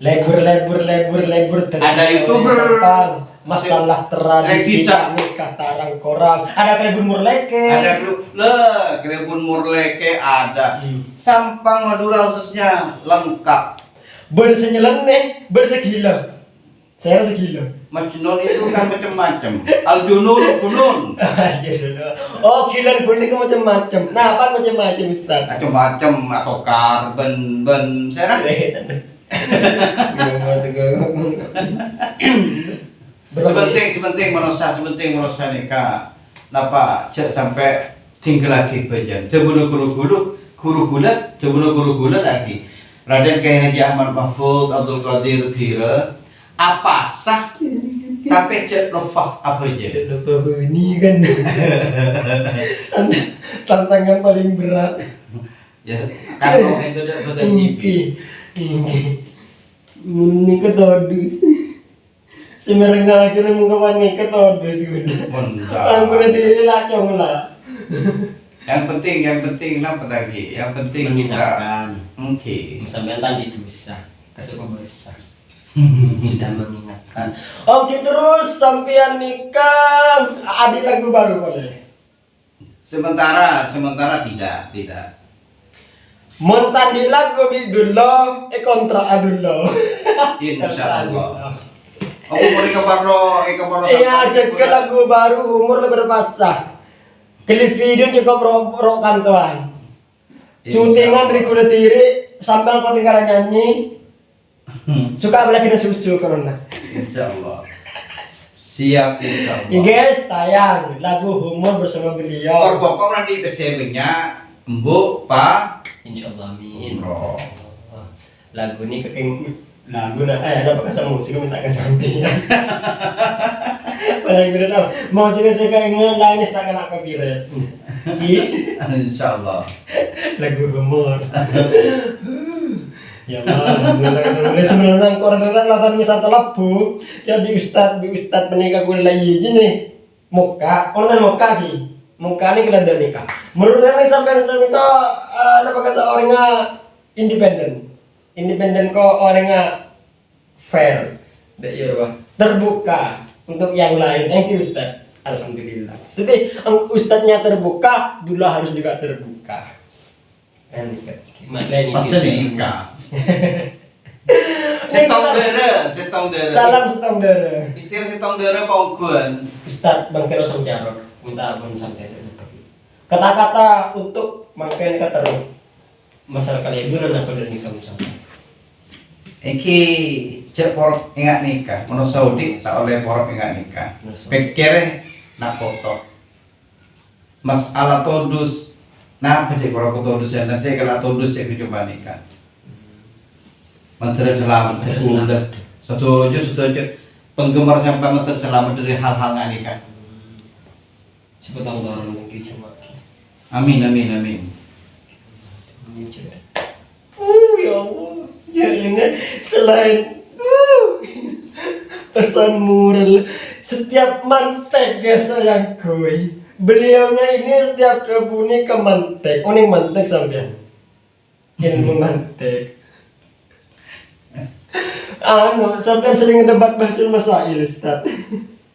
lebur. Ada YouTuber. Sampang. Masalah tradisi bisa nikah tarang korang. Ada Kelebun Murleke. Ada Kelebun Murleke ada. Sampang Madura khususnya lengkap. Bersenyeleneh, bersegila. Saya segila. Majnun itu kan macam-macam. Al-Junun, Funun. Oh, gila kuning macam-macam. Nah, apa macam-macam Ustaz? Macam-macam atau karben, saya sebenting menusa nikah. Napa cek sampai tinggal lagi bejan. Jebunuh guru gulat lagi. Raden Kyai Haji Ahmad Mahfud Abdul Qadir Bhira apa sah tapi cek lupa apa aja. Lupa bunyi kan. Tantangan paling berat. Ya kalau itu udah betul TV. Ini ketodus. Semerengah akhirnya muka wani ketodus guna. Orang guna diri lacong lah. Yang penting lah petagi. Yang penting kita. Oke. Sampai tadi dosa, kasih besar. Sudah mengingatkan. Oke terus sampean nikah. Ada lagu baru boleh. Sementara tidak. Montandi lagu bidullah, kontra adullah. Insya Allah. Aku mau ikaparo. Iya, cek ke lagu baru umur berpasah. Klip video cukup pro kantoan. Syutingan di kuda tiri sampai kau tinggal nyanyi. Suka lagi ada susu corona. Insya Allah. Siap insya Allah. Guys, tayang lagu humor bersama beliau. Pokok nanti PCB-nya Mbok Pak. Insya Allah amin. Umroh. Lagu ini kekeng lagu nah ada pakai musik minta ke samping. Paling beda tahu. Mau sih ingat lain tak kena copyright. Insya Allah. Lagu humor. Ya mulai sebenarnya orang latar misal lapu jadi ustad menikah gue lagi gini muka orang muka ki muka ini kita udah nikah menurut saya sampai udah nikah ada pakai orangnya independen kok orangnya fair deh terbuka untuk yang lain. Thank you Ustad. Alhamdulillah. Jadi ustadnya terbuka, dulu harus juga terbuka. Pasal nikah. Setong dere. Salam setong dere. Istilah setong dere pongguan. Ustad Bangkero Samjaror minta ampun sampai kata-kata untuk mangken katerus masalah kali ibu dan apa dan nikah sampai. Iki cek porok ingat nikah, menurut Saudi tak oleh porok ingat nikah. Pikirnya nak foto. Mas ala todus, nah apa cek porok todus ya? Nasi kalau todus cek coba nikah. Menteri selamat, satu aja penggemar sampai menteri selamat dari hal-hal nggak nikah. Sebetulnya orang mungkin cuma. Amin. Ya Allah, jangan selain pesan moral setiap mantek ya sayang gue. Beliaunya ini setiap rebuni ke mantek, oning mantek sampean. Ilmu mantek. Sampean sering debat bahasa masail Ustaz.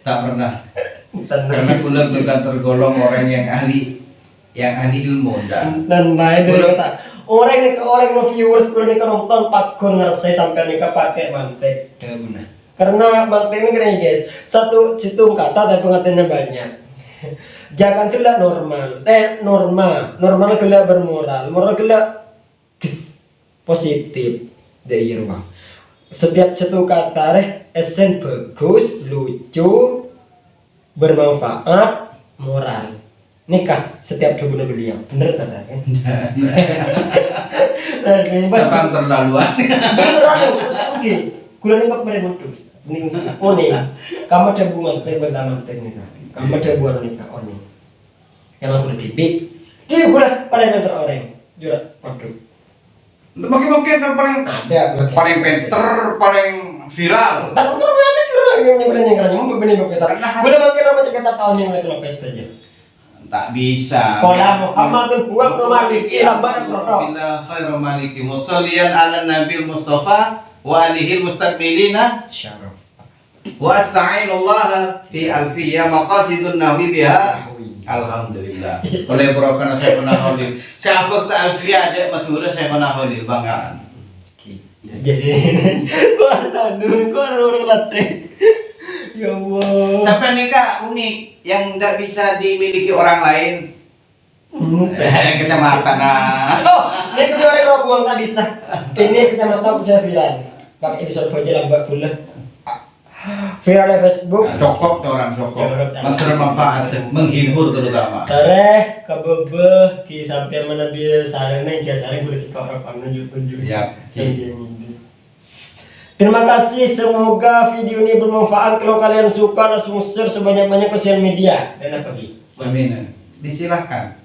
Tak pernah. Karena bulan bukan tergolong orang yang ahli ilmu dan lain dari kata orang no viewers kalau nih nonton pakun ngerasa sampai nih pakai mantek dah benar karena mantek ini keren guys satu situng kata tapi pengertiannya banyak. Jangan kelak normal kelak bermoral moral kelak positif dari rumah setiap satu kata esen bagus lucu bermanfaat moral nikah setiap kebunan beliau bener kan kan Jangan terlaluan. Oke kulo nikah kemarin terus ning kamu ada bunga teh bentangan teh nikah kamu ada buah nikah oni yang aku dibik dia gula pada meter orang jurak waduh Mungkin paling ada paling pinter, paling viral. tak betul berani yang nyebrang mau benih begitu boleh makin nama cek tahun yang lagi lopes aja. Tak bisa. Kalau kamu tuh buat maliki lambat rokok. Bila khairu maliki musallian ala nabi Mustafa wa alihi mustaqbilina Syaraf. wa asta'inullah fi alfiyya maqasidun nahwi biha. Alhamdulillah. Oleh brokan saya pernah hadir. Siapa tak alfiyah ada Madura saya pernah hadir banggaan. Jadi gua tahu gua orang latih. Ya Allah. Sampai nikah unik yang tidak bisa dimiliki orang lain. Kecamatan Oh, ini kedua orang buang tadi sah. Ini kecamatan bisa viral. Pakai episode aja lambat pula. viral di Facebook. Cokok tuh orang cokok. Bermanfaat, menghibur terutama. Tareh kebebe ki sampai mana biar sarene ki sarene kulit ki orang tunjuk-tunjuk. Ya. Terima kasih, semoga video ini bermanfaat. Kalau kalian suka langsung share sebanyak-banyak ke sosial media. Dan apa lagi? Amin. Disilahkan.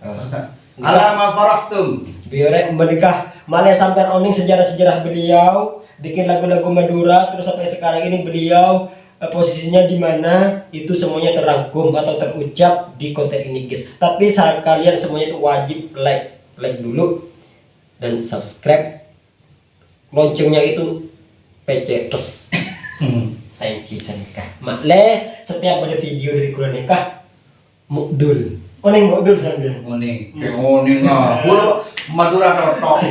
Alama faraktum. Biore menikah mana sampai oning sejarah-sejarah beliau, bikin lagu-lagu Madura, terus sampai sekarang ini beliau posisinya di mana itu semuanya terangkum atau terucap di konten ini guys. Tapi saat kalian semuanya itu wajib like dulu dan subscribe, loncengnya itu PC terus. Thank you Sanika. Makle setiap ada video dari Quran nikah mukdul. Oning mukdul sambil. Oning, kayak oning ah. Madura totok.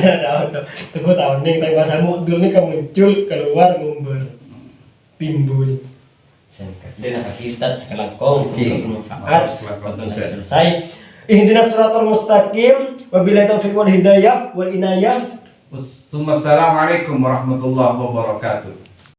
Tunggu tahun nih, tapi bahasa mukdul nih kamu muncul keluar ngumbar timbul. Dan apa Ustaz kelakong bermanfaat. Tonton sampai selesai. Ihdinas siratal mustaqim. Wabillahi taufiq wal hidayah wal inayah. Wassalamualaikum warahmatullahi wabarakatuh.